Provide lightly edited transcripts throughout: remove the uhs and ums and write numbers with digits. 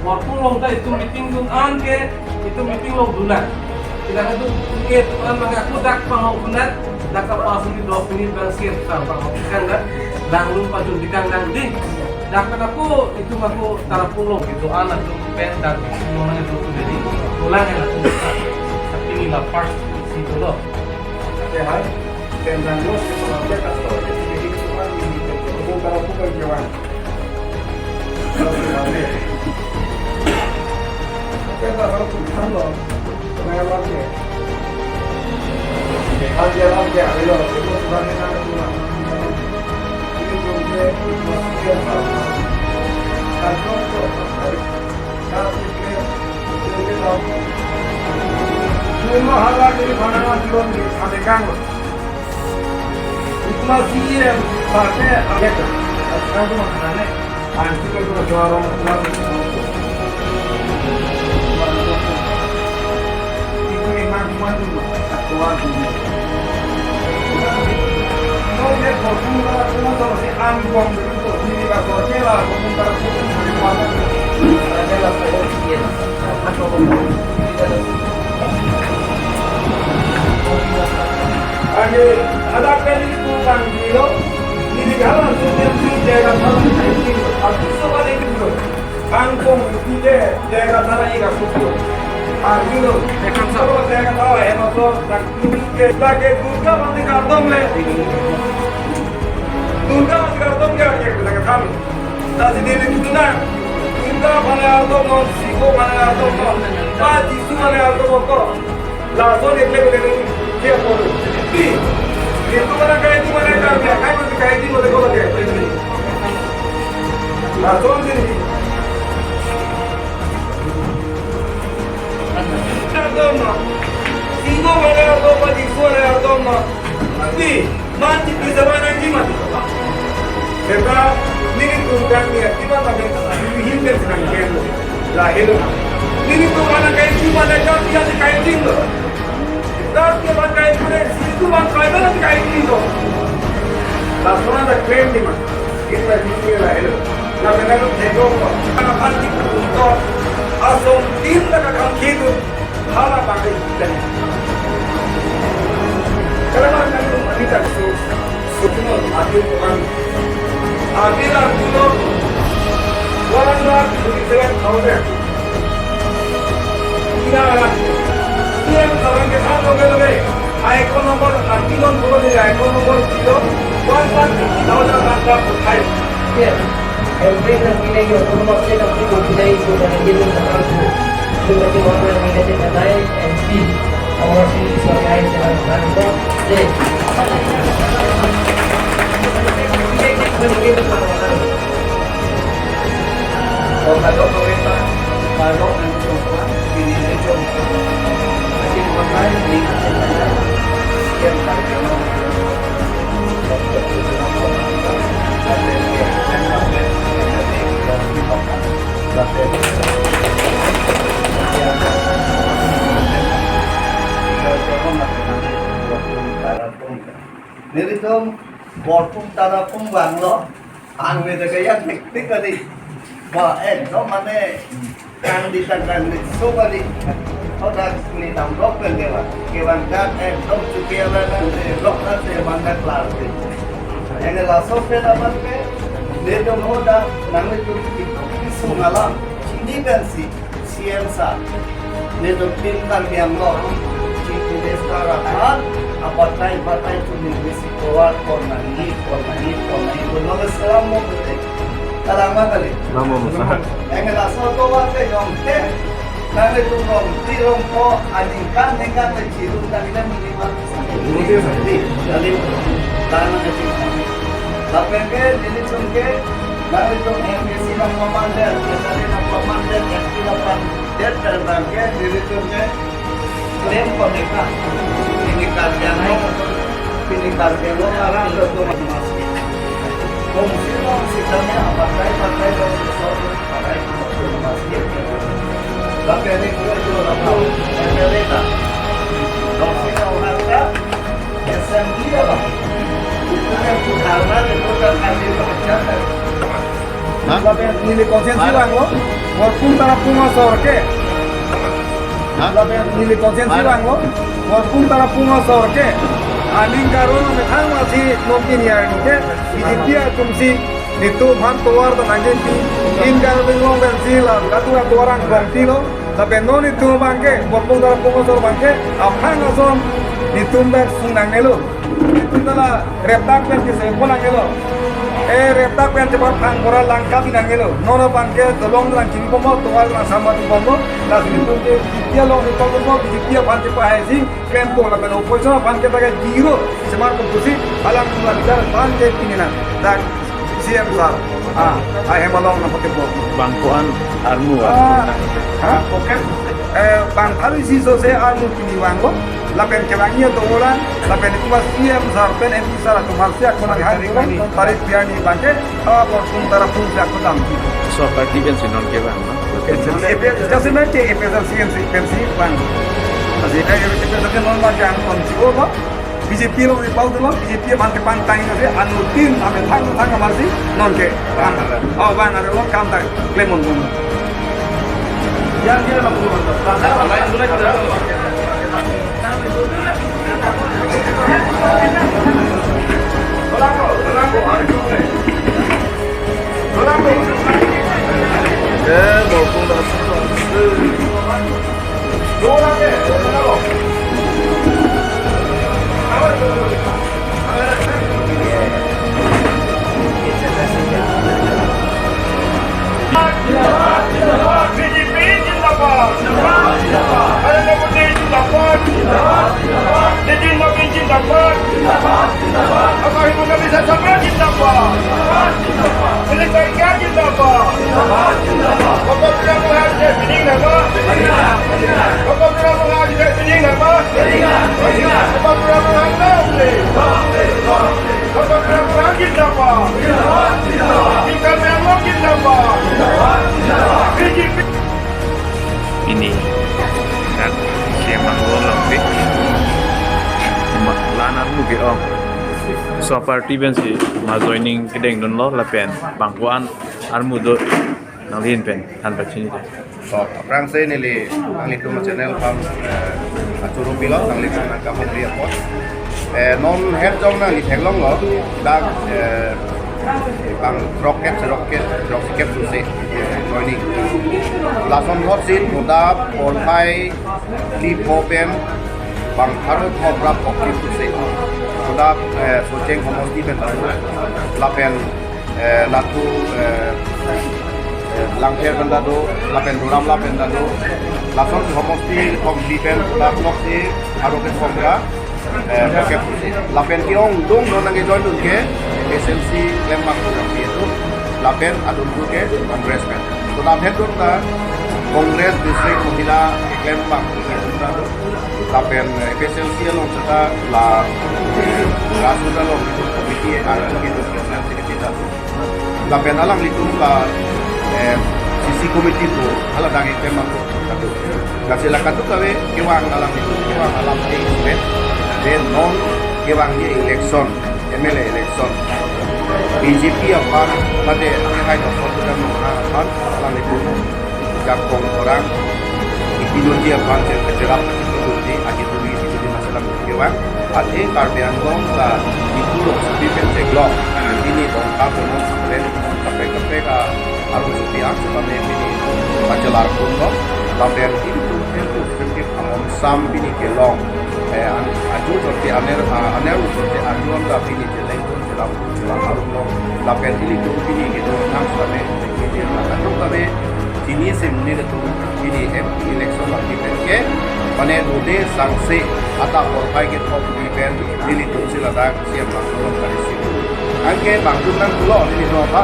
Walaupun long itu meeting dun ke itu meeting long dunan. Tidak itu ke tuan mengaku dak pahau benar dak apa sih 2 menit bang sir sampai kan dak langlung pajun dikandang di. Dak aku itu aku tarapung long gitu anak tuh pen dan semuanya itu jadi ulang yang aku tapi ini lah first situ loh. Ya hai, tentang lo sebenarnya kalau jadi cuma ini itu kalau bukan jalan. Kalau sebenarnya kita harus handle dengan lagi. Aja, itu sebenarnya kan cuma ini juga itu apa? Kalau semua hal dari pandangan jual di sadekan itu masih yang pakai agak sekarang tu makanannya anti kalau jual orang itu memang dulu aturan dulu kalau dia bosan kalau si angkong begitu ini kalau celah komentar pun dari mana ada lah saya sih atau ada kali itu kan bilo ini kalau sudah jaga salah itu aku soal itu angkong itu jaga salah ini aku tuh bilo kalau jaga salah ya masuk tak ke lagi durga mati kartong le durga mati kartong ya kita kan tadi dia itu nah durga mana kartong mau siko mana kartong mau pas itu mana kartong mau langsung dia dia perlu itu mana kayak itu mana kayak masih kayak itu boleh kalau kayak ini langsung sini kartong mau siko mana kartong mau siko mana kartong mau tapi mati bisa mana gimana kita ini tuh kan dia gimana tapi hinder senang kayak lahir ini tuh mana kayak gimana kan dia kayak gitu tapi orang kayak itu orang kaya nanti kayak gitu langsung ada klaim di mana kita juga lah itu nah benar itu karena pasti untuk asal tidak akan gitu hal apa itu karena kan kita semua adil orang adil dulu orang begitu kan tahu deh tidak yang sekarang kita loge icon nomor artikelon बोलो दे icon nomor 0 1 tahu dah kata utai ya every time मिलेगी autonomous से अपनी कोशिश को बनाएंगे तो सरकार को जो बच्चे वहाँ पर मिलने से बताए एमपी और सी सरकार से सरकार को दे और kalau pemerintah kalau mencoba ini mencoba makanya di yang terkenal Niri dong borpung tara pung banglo ang may dagaya teknik kadi ba no mane kang di tangkang so kadi orang ni tam rock pendewa kewan kan dong cukiala dan rock na se bangga kelar yang laso pe dapat pe de dong hoda nang itu sungalam cindi bensi siensa ne dong tim kan yang lo cipu destara kan apa patai tu ni besi kuat korna ni no selam mo pe kalama kali nama masalah yang laso to wa pe dong te nang itu dong tirong ko aningkan nengkan ciru kanila minimal jadi tanah kecil lapenge jadi cungke nang itu MPC nang komandan jadi nang komandan yang silapan dia terbangke jadi cungke klaim koneka ini karjano ini karjano arah untuk masuk fungsi sidangnya pakai dong sesuatu pakai untuk masuk tapi ini juga apa mereka dong sini orang tak SMD apa bukan karena itu kan ambil pekerjaan Tapi nilai konsensi lang lo walaupun tara punga sorke lapen nili konsensi bango walaupun tara punga sorke aning karon metang masih mungkin ya ke dia kumsi itu han tuar dan anjing in karon ngong bensi lah katu orang bangti lo tapi non itu bangke walaupun tara punga sor bangke apa ngasom itu ber sunang nelo itu adalah retak pen ke sekolah nelo retak pen cepat pangkora langka binang nelo nono bangke tolong lang kini pomo tuar lang sama tu pomo las itu dia long itu pomo dia bangke pahesi kempo la pen oposisi bangke pakai giro semar kumpusi alam tular bicar bangke pinina dak siap sar ai hemalong na potempo Bangkuan Armu. oke bang hari si so se armu pini wango lapen kewangia to orang lapen itu masih besar pen MP sara to harsia kona hari ini tarik piani bangke por tara pun jak kodam So party kan sinon ke bang. just imagine if there's a CNC bang así que yo normal yang konsigo ba BJP lo di pau dulu BJP bangke pantang itu anu tin ame thang masih non ke bang bang ada lo kantai lemon bung Yang dia 60 lain mulai kita Walaupun tak BJP जिंदाबाद नरेंद्र मोदी जिंदाबाद नितिन नवीन जिंदाबाद अगर हिमंत बिस्वा शर्मा जिंदाबाद मिलिंद क्या जिंदाबाद Apabila mengajar bining nama apabila mengajar bining nama apabila mengajar apabila mengajar jidabat jika memang jidabat BJP ini dan siapa ngolong sih lanar mugi om so party ben si ma joining kedeng don lo lapen Bangkuan Armu do nalin pen han bachini de So, perang saya nili ang litu ma channel pam aturu pilo ang litu na kapon ria po. Non head jong na li thaglong lo dag pang rocket susi joining. Lason hot seat muda por thai li popen pang harut hobra pokki susi. Muda sojeng homosti pen lapen latu langker benda do lapen duram lapen dado lason homosti kompliten lapnok si aroket kongra pakai lapen kiong dong do nange join dun ke SLC lembang program itu lapen adun du ke congressman to lapen dun ta kongres district mohila lembang itu dado lapen SLC long serta la rasuda long itu komiti ada gitu kita lapen alang itu la sisi komiti itu ala dangi tema satu kasih lakukan tu kawe kewang alam itu kewang alam event dan non kewang dia election MLA election BJP apa pada yang itu sudah mengatakan alam itu jakong orang ideologi apa yang kecerap itu di ideologi itu di masalah kewang ada karbian dong lah itu loh seperti penceglok ini dong apa non sebenarnya sampai harus setiap sebagai ini majalah kuno tapi itu seperti amon sam ini kelong aju seperti aner seperti ajuan tapi ini jelek dalam harus lo tapi ini tu ini gitu nang sampai ini akan tapi ini semua itu ini election lagi ke mana dode sanksi atau korban kita event ini tu silakan siap langsung dari situ angke bangun nang pulau ini apa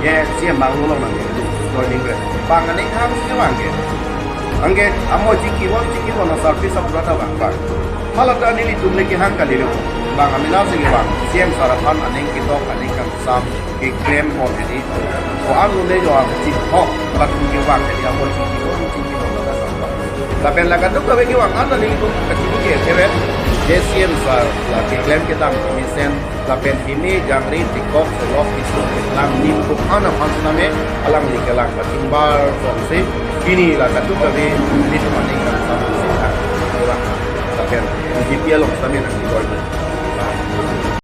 ya siapa bangun orang itu joining ber bangun ini harus diwangi angge amo jiki wana service apurata bang malah dan ini tuh lagi hangka dulu bang amina segi bang siapa sarapan aning kita aning kan sam klaim on ini ko anu le jo ang cik ho bang ki bang jadi amo jiki wana tapi laga tuh kawe ki bang ada nih itu kecil ke Jesiem sar la kiklem kitang misen la pen ini jangri tikok selok itu lang nim ku ana pansname alang likelang patimbar fongse kini la katu kabe itu mani kan sama sih orang la pen di pialong sama nang di